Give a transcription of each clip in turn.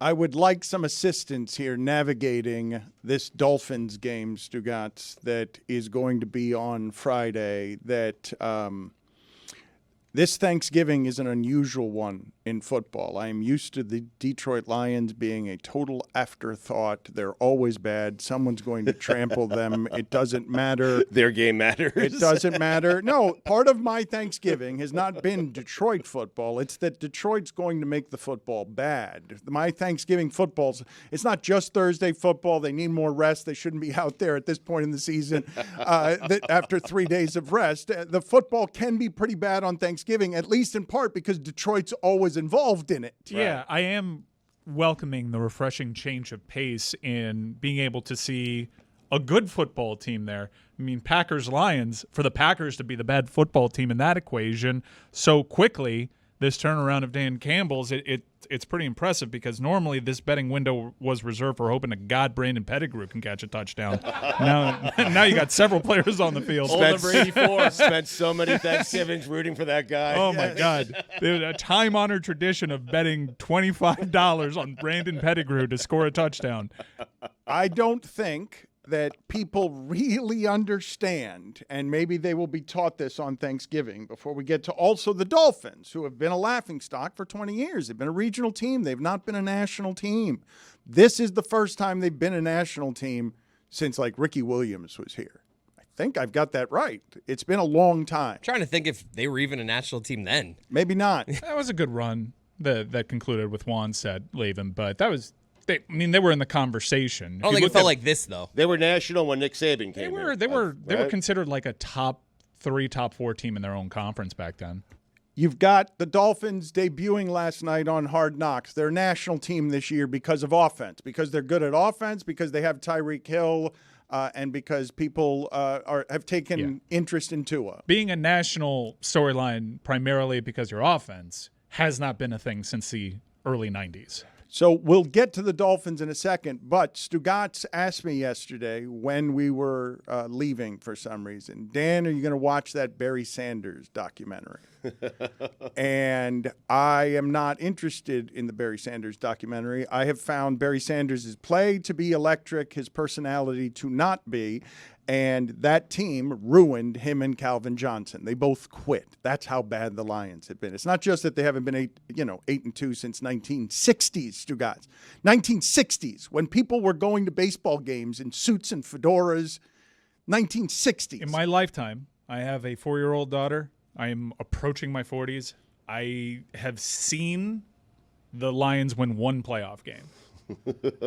I would like some assistance here navigating this Dolphins game, Stugotz, that is going to be on Friday. That this Thanksgiving is an unusual one in football. I am used to the Detroit Lions being a total afterthought. They're always bad. Someone's going to trample them. It doesn't matter. Their game matters. It doesn't matter. No, part of my Thanksgiving has not been Detroit football. It's that Detroit's going to make the football bad. My Thanksgiving football's, it's not just Thursday football. They need more rest. They shouldn't be out there at this point in the season after 3 days of rest. The football can be pretty bad on Thanksgiving, at least in part because Detroit's always involved in it. Yeah, Right. I am welcoming the refreshing change of pace in being able to see a good football team there. I mean, Packers-Lions, for the Packers to be the bad football team in that equation so quickly, this turnaround of Dan Campbell's, it's pretty impressive because normally this betting window was reserved for hoping to God Brandon Pettigrew can catch a touchdown. now you got several players on the field. Old number 84 spent so many Thanksgivings rooting for that guy. Oh, my God. There's a time-honored tradition of betting $25 on Brandon Pettigrew to score a touchdown. I don't think that people really understand, and maybe they will be taught this on Thanksgiving before we get to also the Dolphins, who have been a laughingstock for 20 years. They've been a regional team. They've not been a national team. This is the first time they've been a national team since, like, Ricky Williams was here. I think I've got that right. It's been a long time. I'm trying to think if they were even a national team then. Maybe not. That was a good run that concluded with Juan said, Latham, but that was they were in the conversation. I don't think it felt like this, though. They were national when Nick Saban They came were in. they were considered like a top 3, top 4 team in their own conference back then. You've got the Dolphins debuting last night on Hard Knocks. They're a national team this year because of offense, because they're good at offense, because they have Tyreek Hill, and because people have taken interest in Tua. Being a national storyline primarily because your offense has not been a thing since the early 90s. So we'll get to the Dolphins in a second, but Stugotz asked me yesterday when we were leaving for some reason, Dan, are you going to watch that Barry Sanders documentary? And I am not interested in the Barry Sanders documentary. I have found Barry Sanders' play to be electric, his personality to not be, and that team ruined him and Calvin Johnson. They both quit. That's how bad the Lions have been. It's not just that they haven't been 8-2 since 1960s, Stugotz. 1960s, when people were going to baseball games in suits and fedoras. 1960s. In my lifetime, I have a 4-year-old daughter. I am approaching my 40s. I have seen the Lions win one playoff game.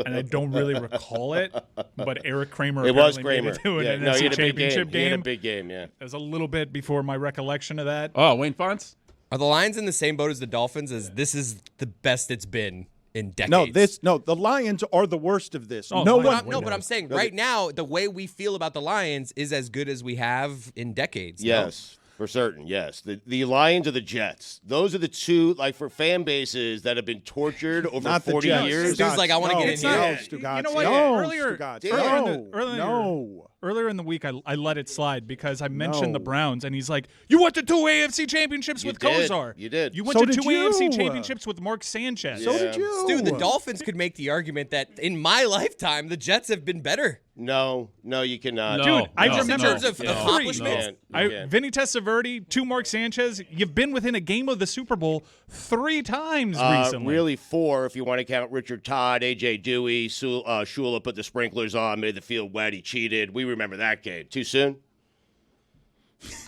And I don't really recall it, but Eric Kramer It was apparently made Kramer. it to an He NFC had a big championship game. He had a game. big game, yeah. It was a little bit before my recollection of that. Oh, Wayne Fonts? Are the Lions in the same boat as the Dolphins? As this is the best it's been in decades? No, the Lions are the worst of this. Oh, no Lions one. win. No, but I'm saying right now, the way we feel about the Lions is as good as we have in decades. Yes, for certain, yes. The Lions or the Jets. Those are the two, like, for fan bases that have been tortured over Not the 40 Jets. years. Dude's like, I wanna get in no, here. Stugotz. You know what? No, Earlier- Stugotz. Earlier in the week, I let it slide because I mentioned No. the Browns, and he's like, "You went to 2 AFC championships with did. Kozar. You did. You went So to did 2 AFC you. championships with Mark Sanchez. So Yeah. did you. Dude, the Dolphins could make the argument that in my lifetime, the Jets have been better. No, you cannot. No. Dude, I No. remember In terms of three. accomplishments? You can't. Vinny Testaverde, 2 Mark Sanchez. You've been within a game of the Super Bowl 3 times recently. Really 4 if you want to count Richard Todd, A.J. Dewey, Shula put the sprinklers on, made the field wet, he cheated. We remember that game. Too soon?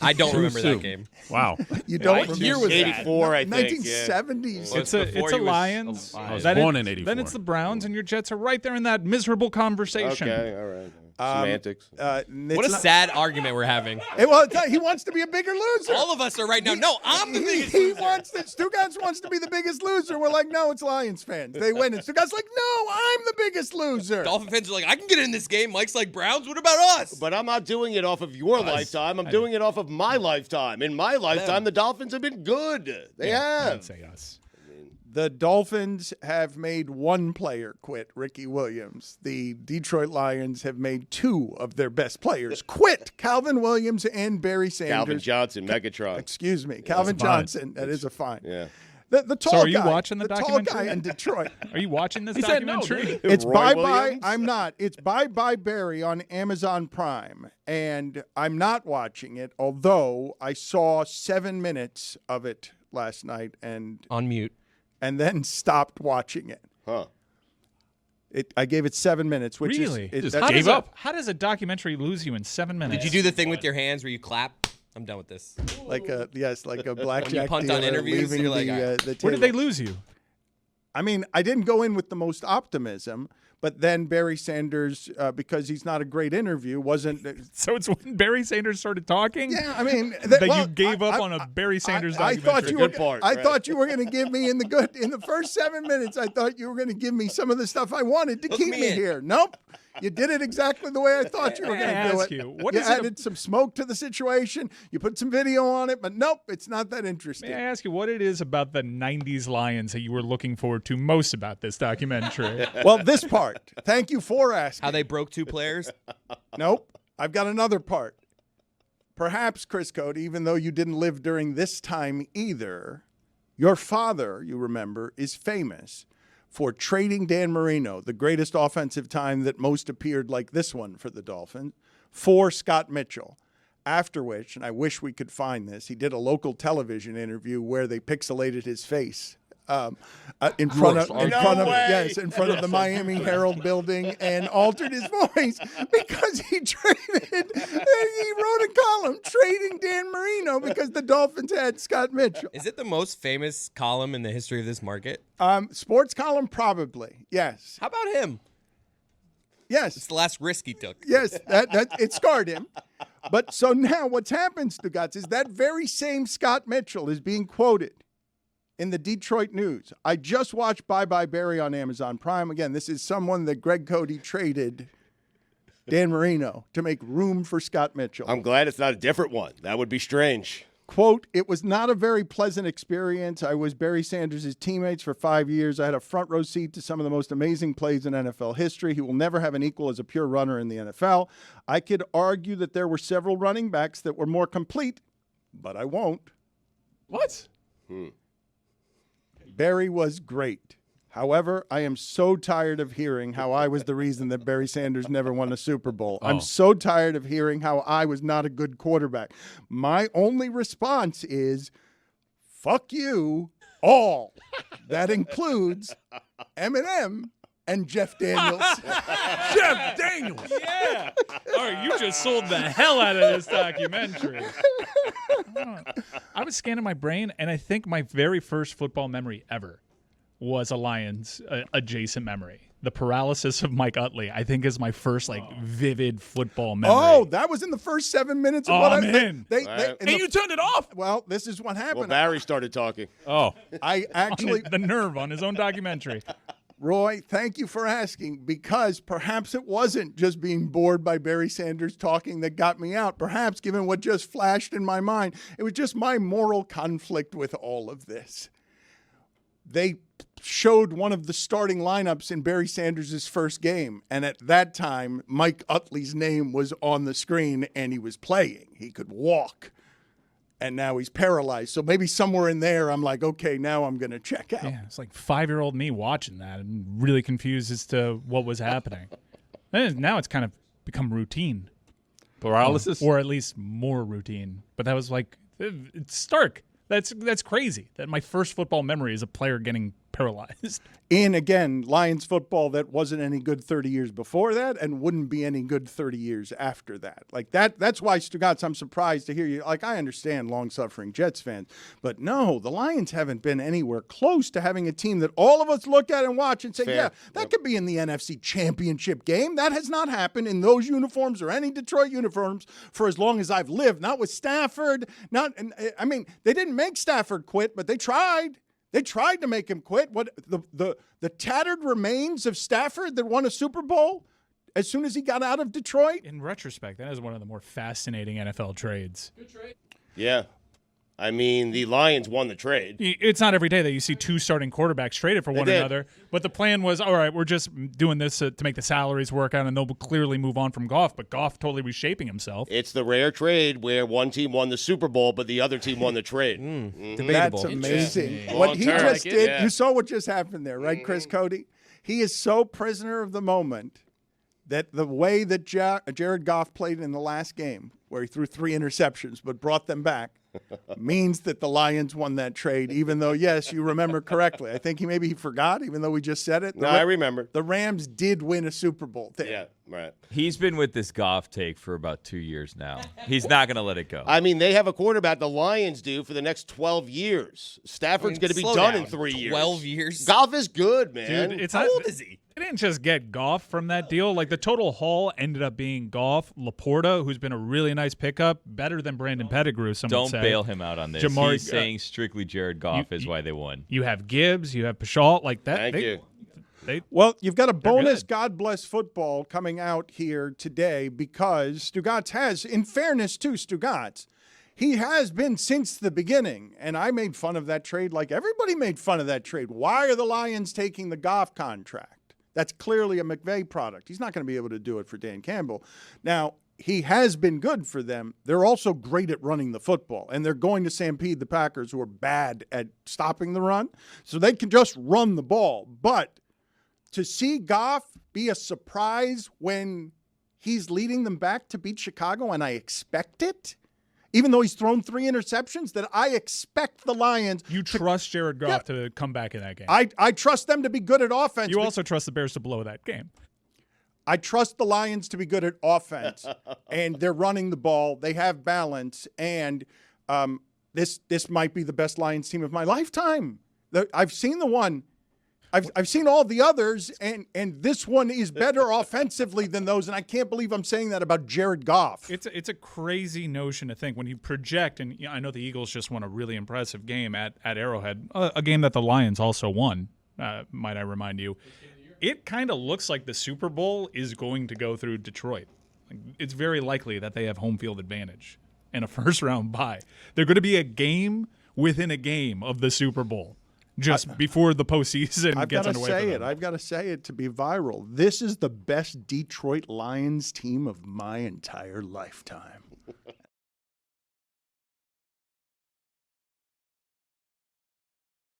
I don't remember soon. that game. Wow. You don't What year was remember that? 84, I think. 1970s. Yeah. It's a before he was Lions. alive. I was Then born it- in 84. Then it's the Browns, and your Jets are right there in that miserable conversation. Okay, all right. Semantics. What a sad argument we're having. He wants to be a bigger loser. All of us are right now. No, I'm the biggest He loser. wants that. Stugotz wants to be the biggest loser. We're like, no, it's Lions fans. They win. And Stugotz's like, no, I'm the biggest loser. Dolphin fans are like, I can get in this game. Mike's like, Browns, what about us? But I'm not doing it off of your lifetime. I'm doing it off of my lifetime. In my lifetime, the Dolphins have been good. They have. I'd say us. The Dolphins have made one player quit, Ricky Williams. The Detroit Lions have made 2 of their best players quit, Calvin Williams and Barry Sanders. Calvin Johnson, Megatron. Excuse me, Calvin fine. Johnson. That is a fine. Yeah. The tall So are you guy, watching the documentary? tall guy in Detroit. Are you watching this He said no, documentary? didn't It's Roy Bye Bye. Williams? I'm not. It's Bye Bye Barry on Amazon Prime, and I'm not watching it. Although I saw 7 minutes of it last night, and On mute. then stopped watching it. Huh. I gave it 7 minutes, which Really? is Just How gave does up. How does a documentary lose you in 7 minutes? Did you do the thing with your hands where you clap? I'm done with this. like a blackjack punt on dealer interviews, leaving you're like, the Where did table. they lose you? I mean, I didn't go in with the most optimism, but then Barry Sanders, because he's not a great interview, wasn't. So it's when Barry Sanders started talking? Yeah, I mean That you gave up on a Barry Sanders I documentary. thought you Good were. part, I right. thought you were going to give me in the first 7 minutes. I thought you were going to give me some of the stuff I wanted to Hook keep me me in. here. Nope. You did it exactly the way I thought you were May I going to do ask it. you, what you is it added some smoke to the situation. You put some video on it, but nope, it's not that interesting. May I ask you what it is about the 90s Lions that you were looking forward to most about this documentary? Well, this part. Thank you for asking. How they broke 2 players? Nope. I've got another part. Perhaps, Chris Cody, even though you didn't live during this time either, your father, you remember, is famous for trading Dan Marino, the greatest offensive time that most appeared like this one for the Dolphins, for Scott Mitchell. After which, and I wish we could find this, he did a local television interview where they pixelated his face in front of the Miami Herald building and altered his voice because he wrote a column trading Dan Marino because the Dolphins had Scott Mitchell. Is it the most famous column in the history of this market? Sports column, probably. Yes. How about him? Yes. It's the last risk he took. Yes, that it scarred him. But so now what's happened, Stugotz, is that very same Scott Mitchell is being quoted in the Detroit News. I just watched Bye Bye Barry on Amazon Prime. Again, this is someone that Greg Cody traded Dan Marino to make room for Scott Mitchell. I'm glad it's not a different one. That would be strange. Quote, it was not a very pleasant experience. I was Barry Sanders' teammates for 5 years. I had a front row seat to some of the most amazing plays in NFL history. He will never have an equal as a pure runner in the NFL. I could argue that there were several running backs that were more complete, but I won't. What? Barry was great. However, I am so tired of hearing how I was the reason that Barry Sanders never won a Super Bowl. I'm so tired of hearing how I was not a good quarterback. My only response is, fuck you all. That includes Eminem and Jeff Daniels. Jeff Daniels. Yeah. All right, you just sold the hell out of this documentary. I was scanning my brain, and I think my very first football memory ever was a Lions adjacent memory. The paralysis of Mike Utley, I think, is my first vivid football memory. Oh, that was in the first 7 minutes of Oh, what I man. And you turned it off. Well, this is what happened. Well, Barry started talking. Oh. I actually the nerve on his own documentary. Roy, thank you for asking, because perhaps it wasn't just being bored by Barry Sanders talking that got me out. Perhaps, given what just flashed in my mind, it was just my moral conflict with all of this. They showed one of the starting lineups in Barry Sanders' first game, and at that time, Mike Utley's name was on the screen, and he was playing. He could walk, and now he's paralyzed. So maybe somewhere in there, I'm like, okay, now I'm going to check out. Yeah, it's like 5-year-old me watching that and really confused as to what was happening. And now it's kind of become routine. Paralysis? Or at least more routine. But that was it's stark. That's crazy that my first football memory is a player getting paralyzed. In, again, Lions football that wasn't any good 30 years before that and wouldn't be any good 30 years after that. Like that's why, Stugotz, I'm surprised to hear you. Like, I understand long-suffering Jets fans, but no, the Lions haven't been anywhere close to having a team that all of us look at and watch and say, Fair. yeah, that could be in the NFC Championship game. That has not happened in those uniforms or any Detroit uniforms for as long as I've lived. Not with Stafford. They didn't make Stafford quit, but they tried. They tried to make him quit. What the tattered remains of Stafford that won a Super Bowl as soon as he got out of Detroit? In retrospect, that is one of the more fascinating NFL trades. Yeah. I mean, the Lions won the trade. It's not every day that you see two starting quarterbacks traded for one another. But the plan was, all right, we're just doing this to make the salaries work out, and they'll clearly move on from Goff. But Goff totally reshaping himself. It's the rare trade where one team won the Super Bowl, but the other team won the trade. Debatable. That's amazing. Yeah. What he Long-term. just did, Yeah. you saw what just happened there, right, Chris Cody? He is so prisoner of the moment that the way that Jared Goff played in the last game, where he threw 3 interceptions but brought them back, means that the Lions won that trade, even though, yes, you remember correctly. I think maybe he forgot, even though we just said it. No, I remember. The Rams did win a Super Bowl. Yeah, right. He's been with this Goff take for about 2 years now. He's not going to let it go. I mean, they have a quarterback, the Lions do, for the next 12 years. Stafford's going to be slow done down. in 3 years. 12 years? Goff is good, man. Dude, How old is he? They didn't just get Goff from that deal. Like, the total haul ended up being Goff, Laporta, who's been a really nice pickup, better than Brandon Pettigrew, some would Don't say. bail him out on this. Jamari- He's saying strictly Jared Goff is why they won. You have Gibbs, you have Pashaw, like that. Thank you. Well, you've got a bonus good. God Bless Football coming out here today because Stugotz has, in fairness to Stugotz, he has been since the beginning. And I made fun of that trade like everybody made fun of that trade. Why are the Lions taking the Goff contract? That's clearly a McVay product. He's not going to be able to do it for Dan Campbell. Now, he has been good for them. They're also great at running the football, and they're going to stampede the Packers, who are bad at stopping the run. So they can just run the ball. But to see Goff be a surprise when he's leading them back to beat Chicago, and I expect it, even though he's thrown 3 interceptions, that I expect the Lions. You trust Jared Goff to come back in that game. I trust them to be good at offense. You also trust the Bears to blow that game. I trust the Lions to be good at offense, and they're running the ball. They have balance, and this might be the best Lions team of my lifetime. I've seen the one. I've seen all the others, and this one is better offensively than those, and I can't believe I'm saying that about Jared Goff. It's a crazy notion to think when you project, and I know the Eagles just won a really impressive game at Arrowhead, a game that the Lions also won, might I remind you. It kind of looks like the Super Bowl is going to go through Detroit. It's very likely that they have home field advantage and a first-round bye. They're going to be a game within a game of the Super Bowl. Just before the postseason gets underway. I've got to say it to be viral. This is the best Detroit Lions team of my entire lifetime.